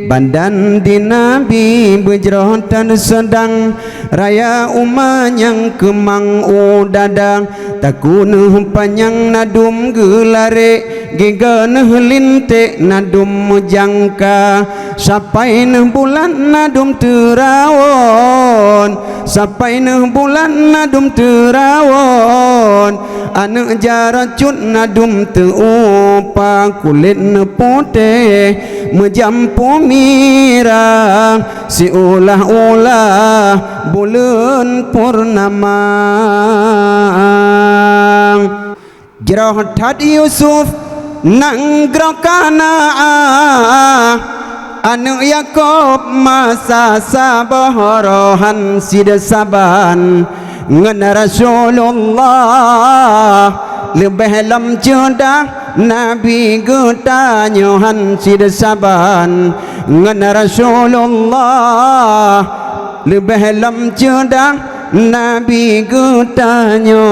Bandan di Nabi berjerotan sedang raya umma yang kemang udadang takun panjang nadum gelare gigan linte nadum jangka sampai bulan nadum terawon sampai bulan nadum terawon anu jaracut nadum teupa kulit putih menjampu mirang si ulah-ulah bulan purnama Jerah tad Yusuf nang grokana anu Yakob masa sabahorohan sidesaban ngan Rasulullah lebih lam jodah Nabi getanyohan sidesaban ngan Rasulullah lebih lam jodah Nabi getanyo